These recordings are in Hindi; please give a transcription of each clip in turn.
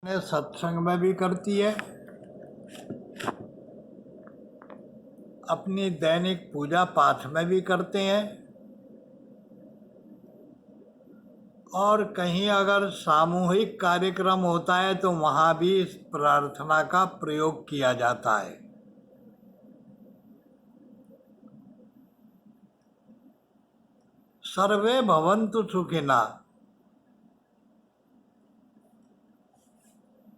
सत्संग में भी करती है, अपनी दैनिक पूजा पाठ में भी करते हैं, और कहीं अगर सामूहिक कार्यक्रम होता है तो वहाँ भी इस प्रार्थना का प्रयोग किया जाता है। सर्वे भवन्तु सुखिनः।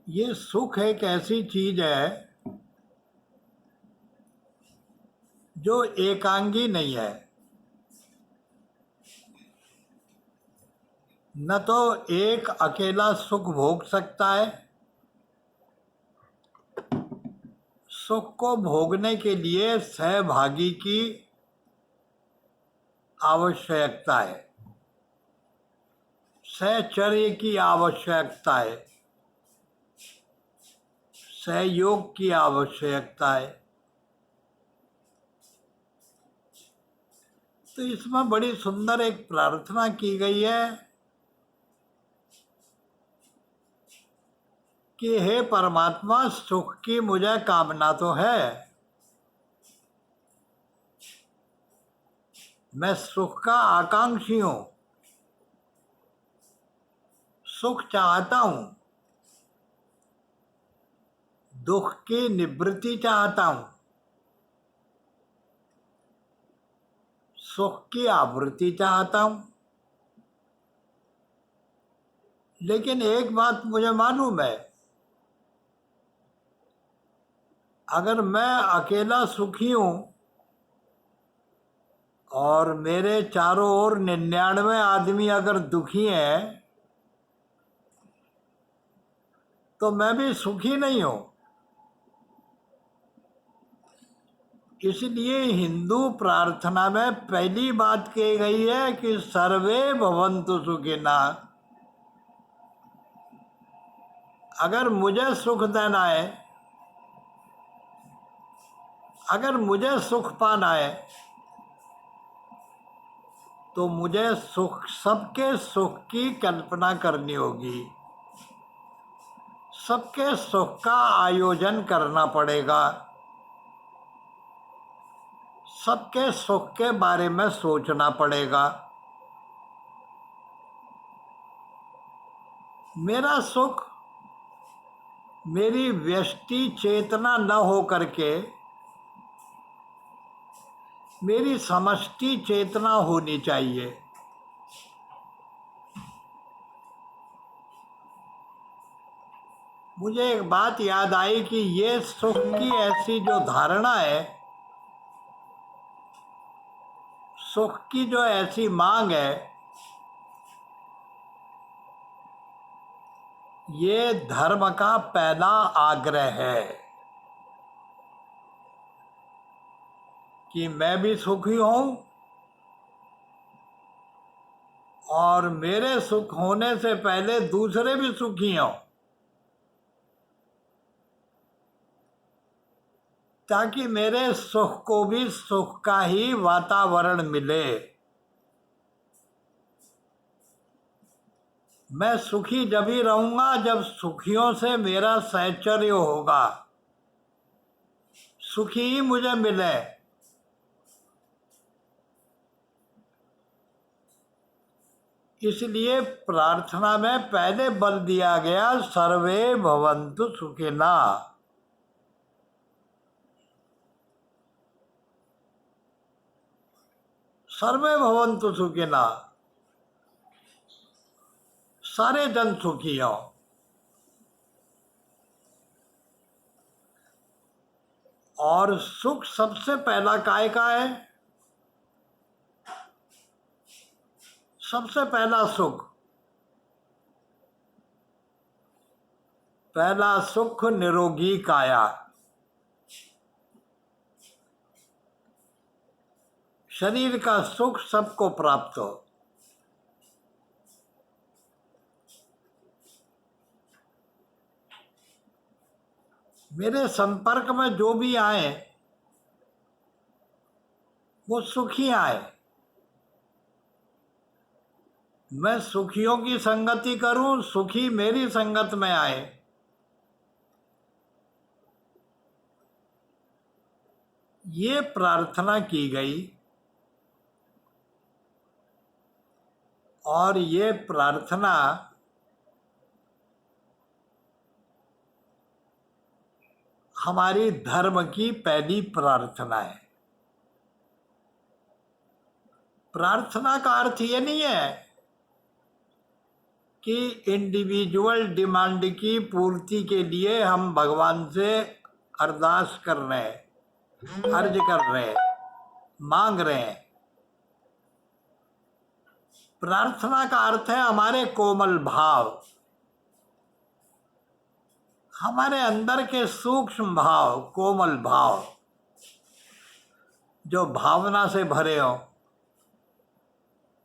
ये सुख एक ऐसी चीज है जो एकांगी नहीं है। न तो एक अकेला सुख भोग सकता है, सुख को भोगने के लिए सहभागी की आवश्यकता है, सहचर्य की आवश्यकता है, सहयोग की आवश्यकता है। तो इसमें बड़ी सुंदर एक प्रार्थना की गई है कि हे परमात्मा, सुख की मुझे कामना तो है, मैं सुख का आकांक्षी हूं, सुख चाहता हूं, दुख की निवृत्ति चाहता हूं, सुख की आवृत्ति चाहता हूं। लेकिन एक बात मुझे मालूम है, अगर मैं अकेला सुखी हूं और मेरे चारों ओर 99 आदमी अगर दुखी हैं तो मैं भी सुखी नहीं हूं। इसलिए हिंदू प्रार्थना में पहली बात कही गई है कि सर्वे भवन्तु सुखिनः। अगर मुझे सुख देना है, अगर मुझे सुख पाना है, तो मुझे सुख, सबके सुख की कल्पना करनी होगी, सबके सुख का आयोजन करना पड़ेगा, सबके सुख के बारे में सोचना पड़ेगा। मेरा सुख मेरी व्यष्टि चेतना न हो करके मेरी समष्टि चेतना होनी चाहिए। मुझे एक बात याद आई कि ये सुख की ऐसी जो धारणा है, सुख की जो ऐसी मांग है, ये धर्म का पहला आग्रह है कि मैं भी सुखी हूं और मेरे सुख होने से पहले दूसरे भी सुखी हों, ताकि मेरे सुख को भी सुख का ही वातावरण मिले। मैं सुखी जब ही रहूंगा जब सुखियों से मेरा सहचर्य होगा, सुखी ही मुझे मिले। इसलिए प्रार्थना में पहले बल दिया गया सर्वे भवन्तु सुखिनः। सर्वे भवन्तु सुखिनः, सारे जन सुखी हो। और सुख सबसे पहला काय का है? सबसे पहला सुख, पहला सुख निरोगी काया। शरीर का सुख सबको प्राप्त हो। मेरे संपर्क में जो भी आए वो सुखी आए। मैं सुखियों की संगति करूं, सुखी मेरी संगत में आए। ये प्रार्थना की गई और ये प्रार्थना हमारी धर्म की पहली प्रार्थना है। प्रार्थना का अर्थ ये नहीं है कि इंडिविजुअल डिमांड की पूर्ति के लिए हम भगवान से अरदास कर रहे हैं, अर्ज कर रहे हैं, मांग रहे हैं। प्रार्थना का अर्थ है हमारे कोमल भाव, हमारे अंदर के सूक्ष्म भाव, कोमल भाव जो भावना से भरे हो,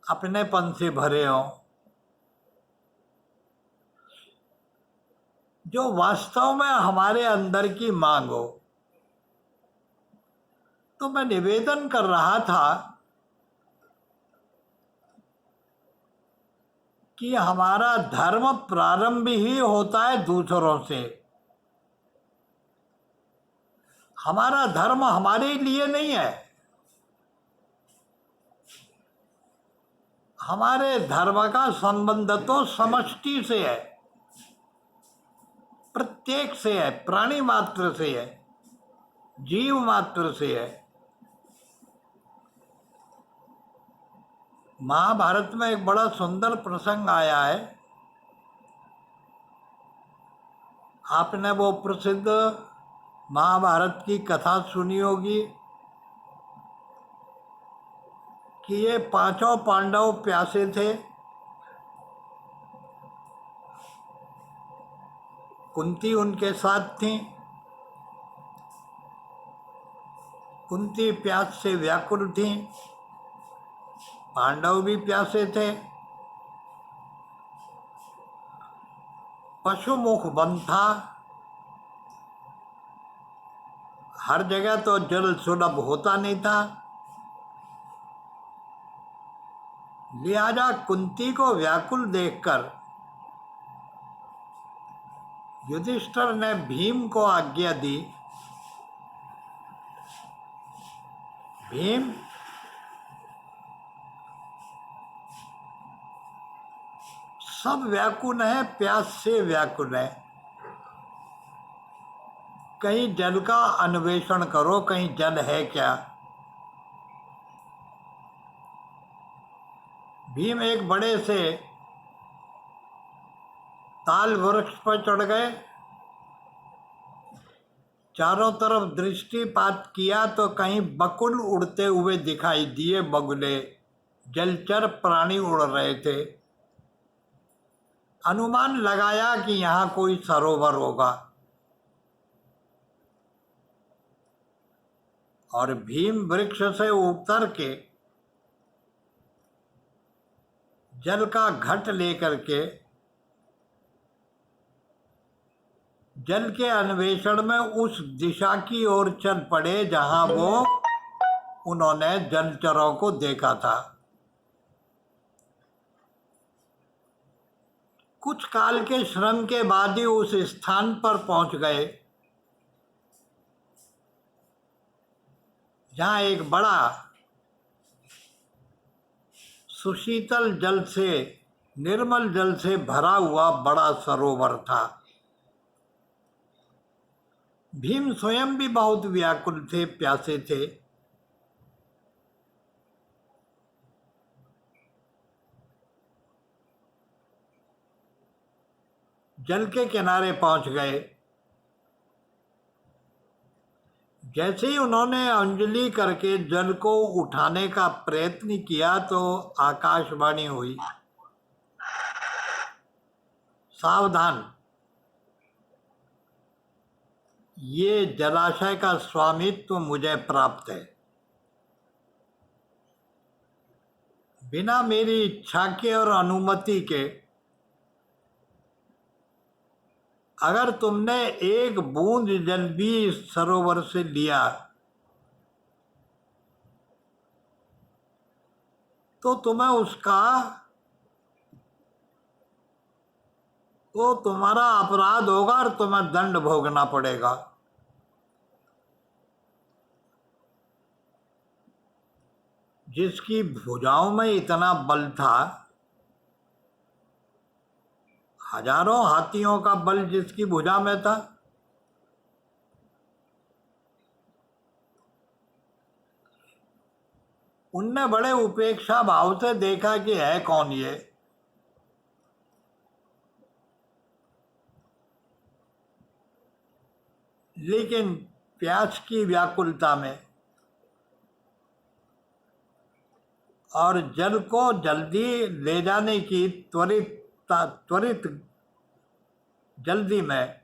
अपनेपन से भरे हो, जो वास्तव में हमारे अंदर की मांग हो। तो मैं निवेदन कर रहा था कि हमारा धर्म प्रारंभ ही होता है दूसरों से। हमारा धर्म हमारे लिए नहीं है, हमारे धर्म का संबंध तो समष्टि से है, प्रत्येक से है, प्राणी मात्र से है, जीव मात्र से है। महाभारत में एक बड़ा सुंदर प्रसंग आया है। आपने वो प्रसिद्ध महाभारत की कथा सुनी होगी कि ये पांचों पांडव प्यासे थे। कुंती उनके साथ थी। कुंती प्यास से व्याकुल थी, पांडव भी प्यासे थे। पशुमुख वन था, हर जगह तो जल सुलभ होता नहीं था। लिहाजा कुंती को व्याकुल देखकर युधिष्ठिर ने भीम को आज्ञा दी, भीम सब व्याकुल है, प्यास से व्याकुल है, कहीं जल का अन्वेषण करो, कहीं जल है क्या। भीम एक बड़े से ताल वृक्ष पर चढ़ गए। चारों तरफ दृष्टिपात किया तो कहीं बकुल उड़ते हुए दिखाई दिए, बगुले, जलचर प्राणी उड़ रहे थे। अनुमान लगाया कि यहाँ कोई सरोवर होगा और भीम वृक्ष से उतर के जल का घट लेकर के जल के अन्वेषण में उस दिशा की ओर चल पड़े जहां वो उन्होंने जलचरों को देखा था। कुछ काल के श्रम के बाद ही उस स्थान पर पहुंच गए जहां एक बड़ा सुशीतल जल से, निर्मल जल से भरा हुआ बड़ा सरोवर था। भीम स्वयं भी बहुत व्याकुल थे, प्यासे थे। जल के किनारे पहुंच गए। जैसे ही उन्होंने अंजलि करके जल को उठाने का प्रयत्न किया तो आकाशवाणी हुई, सावधान, ये जलाशय का स्वामित्व मुझे प्राप्त है। बिना मेरी इच्छा के और अनुमति के अगर तुमने एक बूंद जल भी इस सरोवर से लिया तो तुम्हें उसका, तो तुम्हारा अपराध होगा और तुम्हें दंड भोगना पड़ेगा। जिसकी भुजाओं में इतना बल था, हजारों हाथियों का बल जिसकी भुजा में था, उनने बड़े उपेक्षा भाव से देखा कि है कौन ये। लेकिन प्यास की व्याकुलता में और जल को जल्दी ले जाने की त्वरित जल्दी में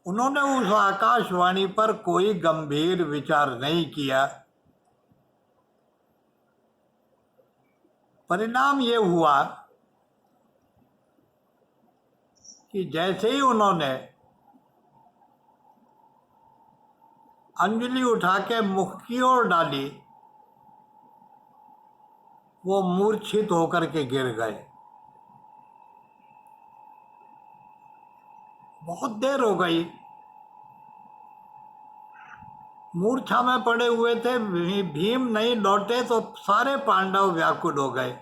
उन्होंने उस आकाशवाणी पर कोई गंभीर विचार नहीं किया। परिणाम ये हुआ कि जैसे ही उन्होंने अंजलि उठा के मुख की ओर डाली, वो मूर्छित होकर के गिर गए। बहुत देर हो गई, मूर्छा में पड़े हुए थे। भीम नहीं लौटे तो सारे पांडव व्याकुल हो गए।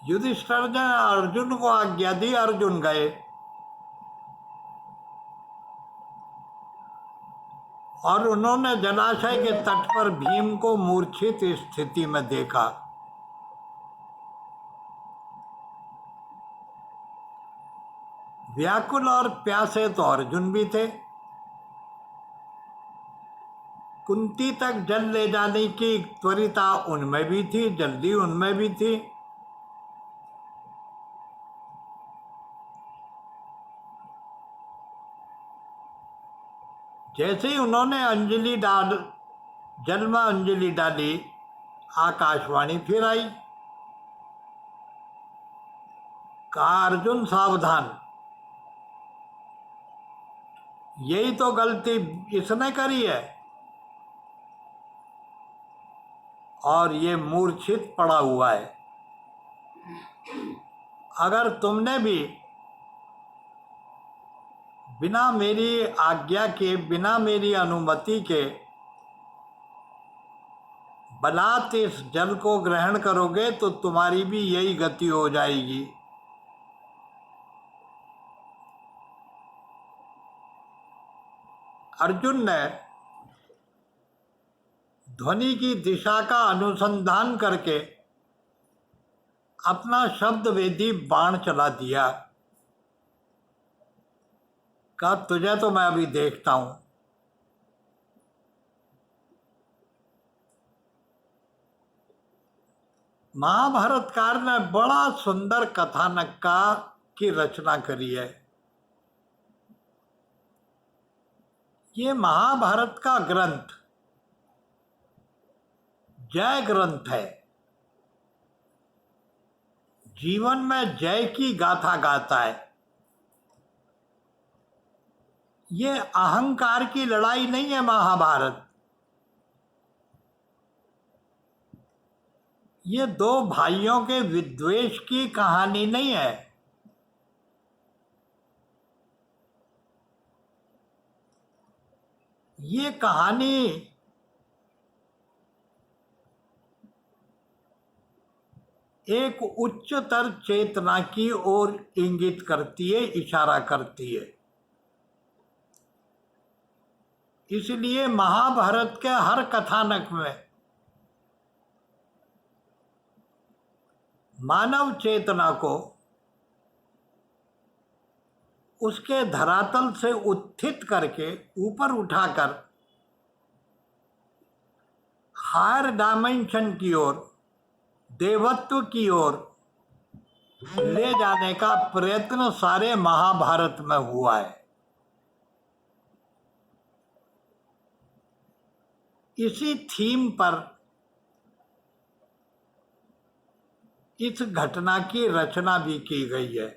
युधिष्ठिर ने अर्जुन को आज्ञा दी, अर्जुन गए और उन्होंने जलाशय के तट पर भीम को मूर्छित स्थिति में देखा। व्याकुल और प्यासे तो अर्जुन भी थे। कुंती तक जल ले जाने की त्वरिता उनमें भी थी, जल्दी उनमें भी थी। जैसे ही उन्होंने जल में अंजलि डाली, आकाशवाणी फिर आई। कहा, अर्जुन सावधान, यही तो गलती इसने करी है और ये मूर्छित पड़ा हुआ है। अगर तुमने भी बिना मेरी आज्ञा के, बिना मेरी अनुमति के बलात् इस जल को ग्रहण करोगे तो तुम्हारी भी यही गति हो जाएगी। अर्जुन ने ध्वनि की दिशा का अनुसंधान करके अपना शब्द वेदी बाण चला दिया। कहा, तुझे तो मैं अभी देखता हूं। महाभारतकार ने बड़ा सुंदर कथानक की रचना करी है। ये महाभारत का ग्रंथ जय ग्रंथ है। जीवन में जय की गाथा गाता है। ये अहंकार की लड़ाई नहीं है महाभारत। ये दो भाइयों के विद्वेष की कहानी नहीं है। ये कहानी एक उच्चतर चेतना की ओर इंगित करती है, इशारा करती है। इसलिए महाभारत के हर कथानक में मानव चेतना को उसके धरातल से उत्थित करके ऊपर उठाकर हायर डायमेंशन की ओर, देवत्व की ओर ले जाने का प्रयत्न सारे महाभारत में हुआ है। इसी थीम पर इस घटना की रचना भी की गई है।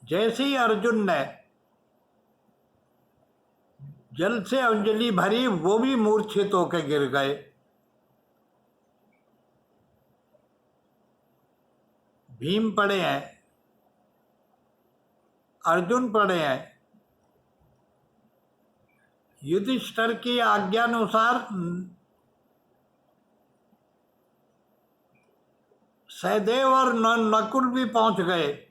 जैसे ही अर्जुन ने जल से अंजलि भरी, वो भी मूर्छित होकर गिर गए। भीम पड़े हैं, अर्जुन पड़े हैं। युधिष्ठिर की आज्ञानुसार सहदेव और नकुल भी पहुंच गए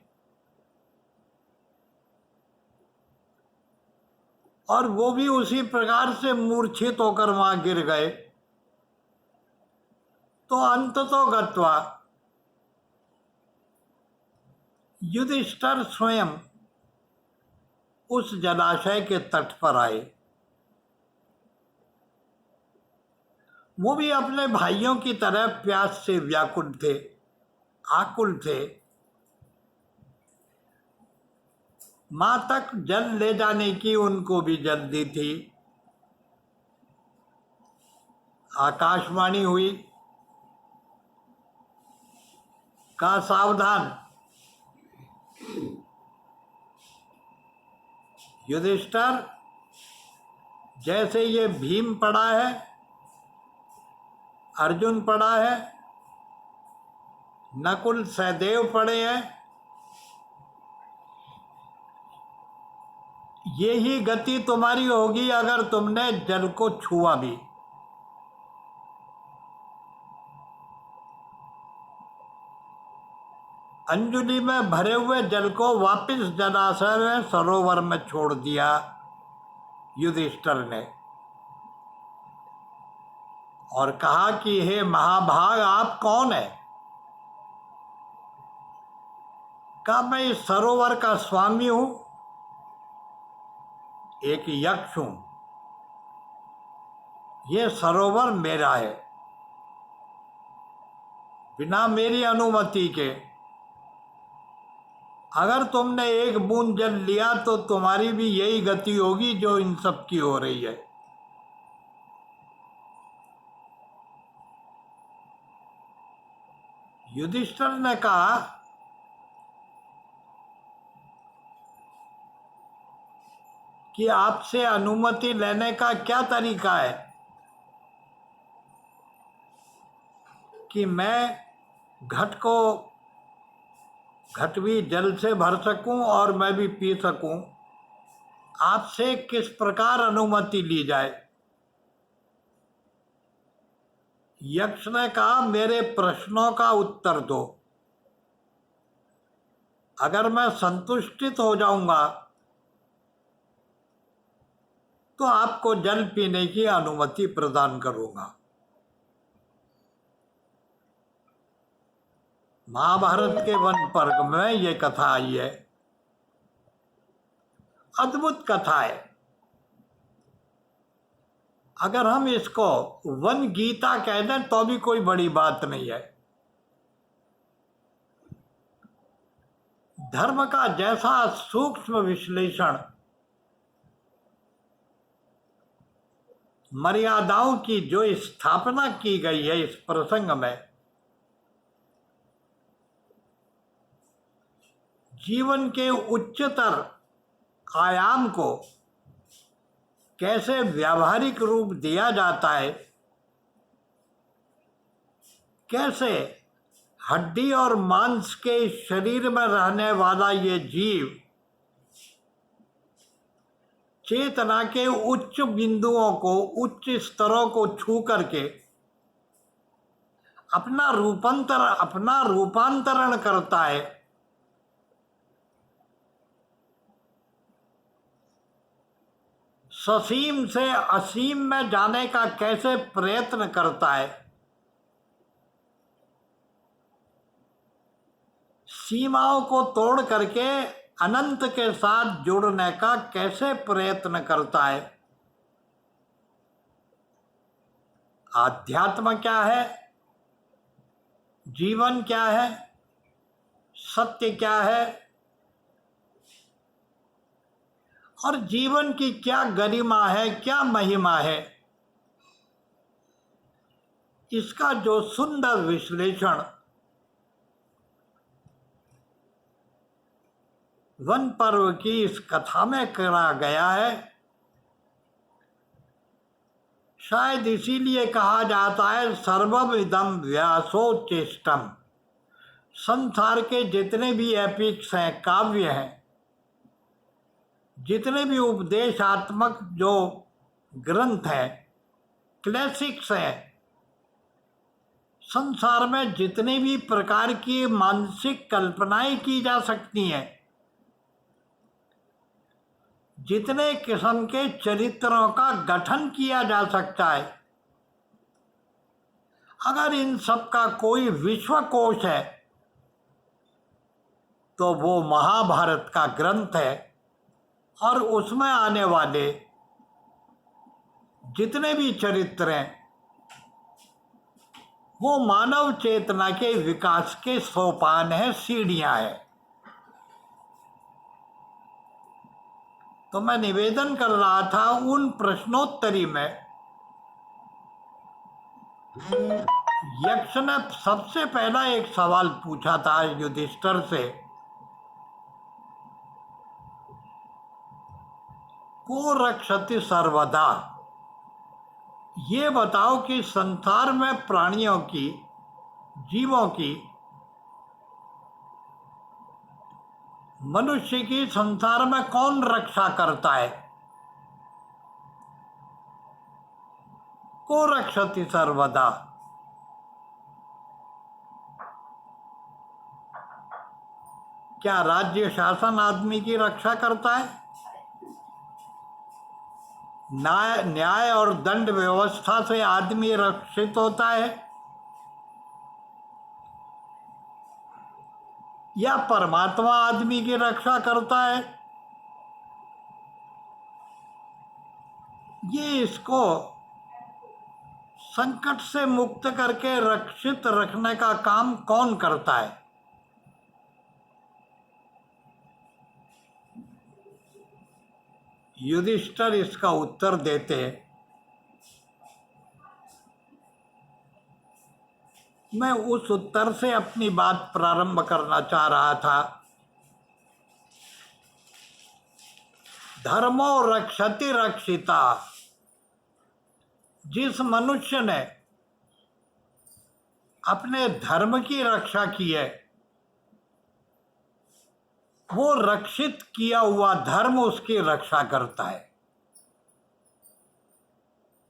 और वो भी उसी प्रकार से मूर्छित होकर वहां गिर गए। तो अंततो गत्वा युधिष्ठिर स्वयं उस जलाशय के तट पर आए। वो भी अपने भाइयों की तरह प्यास से व्याकुल थे, आकुल थे। मां तक जल ले जाने की उनको भी जल्दी थी। आकाशवाणी हुई, कहा सावधान, युधिष्ठिर, जैसे ये भीम पड़ा है, अर्जुन पड़ा है, नकुल सहदेव पड़े हैं, यही गति तुम्हारी होगी अगर तुमने जल को छुआ भी। अंजलि में भरे हुए जल को वापस जलाशय में सरोवर में छोड़ दिया युधिष्ठिर ने और कहा कि हे महाभाग, आप कौन है? कहा मैं इस सरोवर का स्वामी हूं, एक यक्ष हूं, ये सरोवर मेरा है। बिना मेरी अनुमति के अगर तुमने एक बूंद जल लिया तो तुम्हारी भी यही गति होगी जो इन सब की हो रही है। युधिष्ठिर ने कहा कि आपसे अनुमति लेने का क्या तरीका है कि मैं घट भी जल से भर सकूं और मैं भी पी सकूं। आपसे किस प्रकार अनुमति ली जाए? यक्ष ने कहा मेरे प्रश्नों का उत्तर दो, अगर मैं संतुष्टित हो जाऊंगा तो आपको जल पीने की अनुमति प्रदान करूंगा। महाभारत के वन पर्व में ये कथा आई है। अद्भुत कथा है। अगर हम इसको वन गीता कह दें तो भी कोई बड़ी बात नहीं है। धर्म का जैसा सूक्ष्म विश्लेषण, मर्यादाओं की जो स्थापना की गई है इस प्रसंग में, जीवन के उच्चतर आयाम को कैसे व्यावहारिक रूप दिया जाता है, कैसे हड्डी और मांस के शरीर में रहने वाला ये जीव चेतना के उच्च बिंदुओं को, उच्च स्तरों को छू करके अपना रूपांतरण करता है, ससीम से असीम में जाने का कैसे प्रयत्न करता है, सीमाओं को तोड़ करके अनंत के साथ जुड़ने का कैसे प्रयत्न करता है। आध्यात्म क्या है, जीवन क्या है, सत्य क्या है और जीवन की क्या गरिमा है, क्या महिमा है, इसका जो सुंदर विश्लेषण वन पर्व की इस कथा में करा गया है, शायद इसीलिए कहा जाता है सर्वम इदं व्यासोच्चिष्टम, संसार के जितने भी एपिक्स हैं, काव्य हैं, जितने भी उपदेशात्मक जो ग्रंथ हैं, क्लासिक्स हैं, संसार में जितने भी प्रकार की मानसिक कल्पनाएं की जा सकती हैं, जितने किस्म के चरित्रों का गठन किया जा सकता है, अगर इन सब का कोई विश्वकोश है तो वो महाभारत का ग्रंथ है। और उसमें आने वाले जितने भी चरित्र हैं वो मानव चेतना के विकास के सोपान हैं, सीढ़ियां हैं। तो मैं निवेदन कर रहा था उन प्रश्नोत्तरी में यक्ष ने सबसे पहला एक सवाल पूछा था युधिष्ठिर से, को रक्षति सर्वदा, ये बताओ कि संसार में प्राणियों की, जीवों की, मनुष्य की संसार में कौन रक्षा करता है? को रक्षति सर्वदा। क्या राज्य शासन आदमी की रक्षा करता है? न्याय और दंड व्यवस्था से आदमी रक्षित होता है या परमात्मा आदमी की रक्षा करता है? ये इसको संकट से मुक्त करके रक्षित रखने का काम कौन करता है? युधिष्ठिर इसका उत्तर देते हैं, मैं उस उत्तर से अपनी बात प्रारंभ करना चाह रहा था। धर्मो रक्षति रक्षिता, जिस मनुष्य ने अपने धर्म की रक्षा की है वो रक्षित किया हुआ धर्म उसकी रक्षा करता है।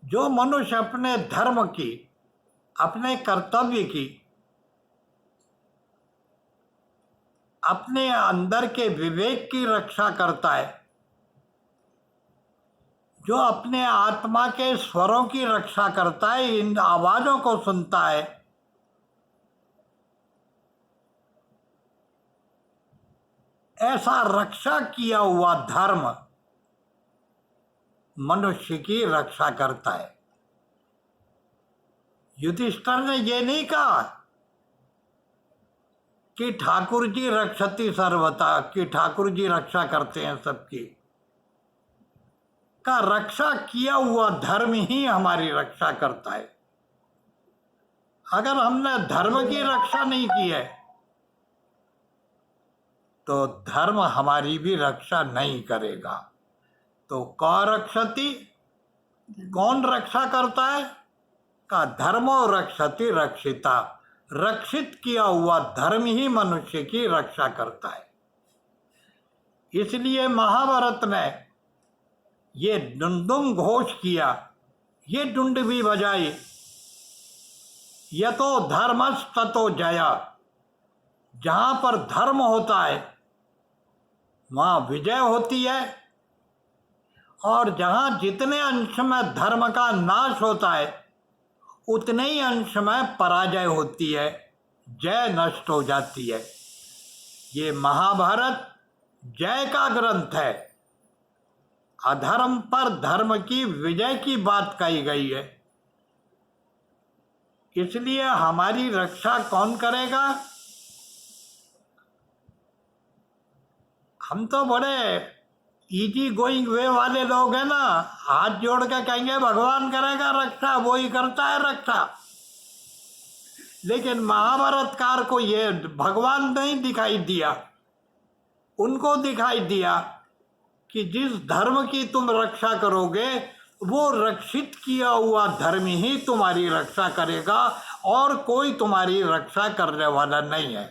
जो मनुष्य अपने धर्म की, अपने कर्तव्य की, अपने अंदर के विवेक की रक्षा करता है, जो अपने आत्मा के स्वरों की रक्षा करता है, इन आवाजों को सुनता है, ऐसा रक्षा किया हुआ धर्म मनुष्य की रक्षा करता है। युधिष्ठिर ने यह नहीं कहा कि ठाकुर जी रक्षति सर्वथा, कि ठाकुर जी रक्षा करते हैं सबकी। का रक्षा किया हुआ धर्म ही हमारी रक्षा करता है। अगर हमने धर्म की रक्षा नहीं की है तो धर्म हमारी भी रक्षा नहीं करेगा। तो कौन रक्षति, कौन रक्षा करता है? का धर्मो रक्षति रक्षिता, रक्षित किया हुआ धर्म ही मनुष्य की रक्षा करता है। इसलिए महाभारत ने ये डुंडुम घोष किया, ये डुंड भी बजाई, यतो धर्मस् ततो जया, जहां पर धर्म होता है वहां विजय होती है, और जहां जितने अंश में धर्म का नाश होता है उतने ही अंश में पराजय होती है, जय नष्ट हो जाती है। ये महाभारत जय का ग्रंथ है। अधर्म पर धर्म की विजय की बात कही गई है। इसलिए हमारी रक्षा कौन करेगा? हम तो बड़े इजी गोइंग वे वाले लोग हैं ना, हाथ जोड़ के कहेंगे भगवान करेगा रक्षा, वो ही करता है रक्षा। लेकिन महाभारतकार को ये भगवान नहीं दिखाई दिया, उनको दिखाई दिया कि जिस धर्म की तुम रक्षा करोगे वो रक्षित किया हुआ धर्म ही तुम्हारी रक्षा करेगा और कोई तुम्हारी रक्षा करने वाला नहीं है।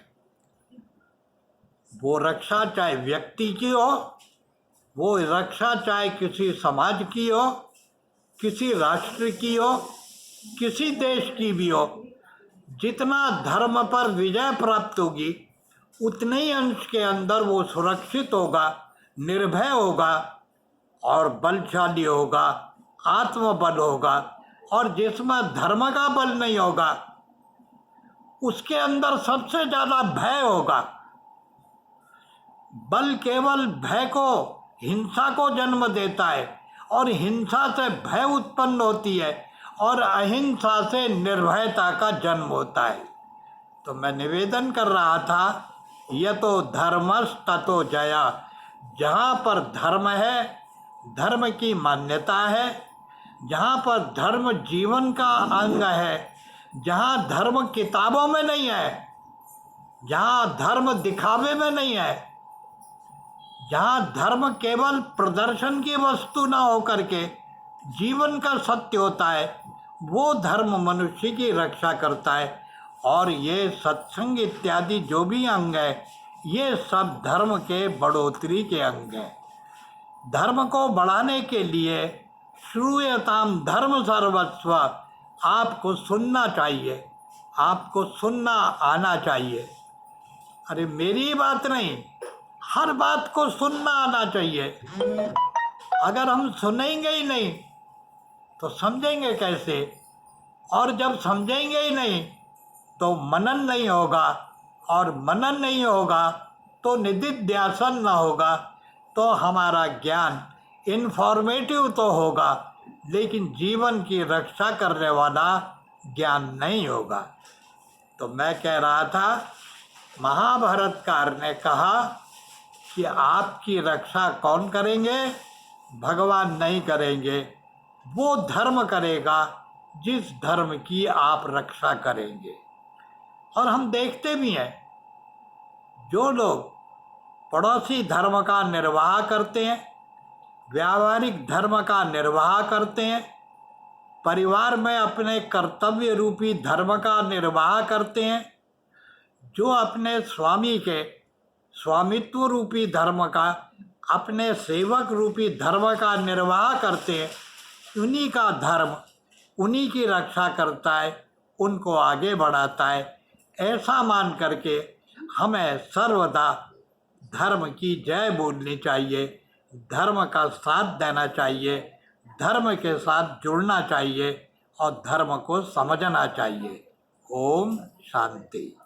वो रक्षा चाहे व्यक्ति की हो, वो रक्षा चाहे किसी समाज की हो, किसी राष्ट्र की हो, किसी देश की भी हो, जितना धर्म पर विजय प्राप्त होगी उतने ही अंश के अंदर वो सुरक्षित होगा, निर्भय होगा और बलशाली होगा, आत्मबल होगा। और जिसमें धर्म का बल नहीं होगा उसके अंदर सबसे ज़्यादा भय होगा। बल केवल भय को, हिंसा को जन्म देता है और हिंसा से भय उत्पन्न होती है और अहिंसा से निर्भयता का जन्म होता है। तो मैं निवेदन कर रहा था, यतो धर्मस्ततो जया। जहाँ पर धर्म है, धर्म की मान्यता है, जहाँ पर धर्म जीवन का अंग है, जहाँ धर्म किताबों में नहीं है, जहाँ धर्म दिखावे में नहीं है, जहाँ धर्म केवल प्रदर्शन की वस्तु ना होकर के जीवन का सत्य होता है, वो धर्म मनुष्य की रक्षा करता है। और ये सत्संग इत्यादि जो भी अंग है, ये सब धर्म के बढ़ोतरी के अंग हैं। धर्म को बढ़ाने के लिए श्रूयताम धर्म सर्वस्व, आपको सुनना चाहिए, आपको सुनना आना चाहिए। अरे मेरी बात नहीं, हर बात को सुनना आना चाहिए। अगर हम सुनेंगे ही नहीं तो समझेंगे कैसे, और जब समझेंगे ही नहीं तो मनन नहीं होगा, और मनन नहीं होगा तो निधिध्यासन न होगा। तो हमारा ज्ञान इन्फॉर्मेटिव तो होगा लेकिन जीवन की रक्षा करने वाला ज्ञान नहीं होगा। तो मैं कह रहा था, महाभारतकार ने कहा कि आपकी रक्षा कौन करेंगे? भगवान नहीं करेंगे, वो धर्म करेगा जिस धर्म की आप रक्षा करेंगे। और हम देखते भी हैं, जो लोग पड़ोसी धर्म का निर्वाह करते हैं, व्यावहारिक धर्म का निर्वाह करते हैं, परिवार में अपने कर्तव्य रूपी धर्म का निर्वाह करते हैं, जो अपने स्वामी के स्वामित्व रूपी धर्म का, अपने सेवक रूपी धर्म का निर्वाह करते हैं, उन्हीं का धर्म उन्हीं की रक्षा करता है, उनको आगे बढ़ाता है। ऐसा मान करके हमें सर्वदा धर्म की जय बोलनी चाहिए, धर्म का साथ देना चाहिए, धर्म के साथ जुड़ना चाहिए और धर्म को समझना चाहिए। ओम शांति।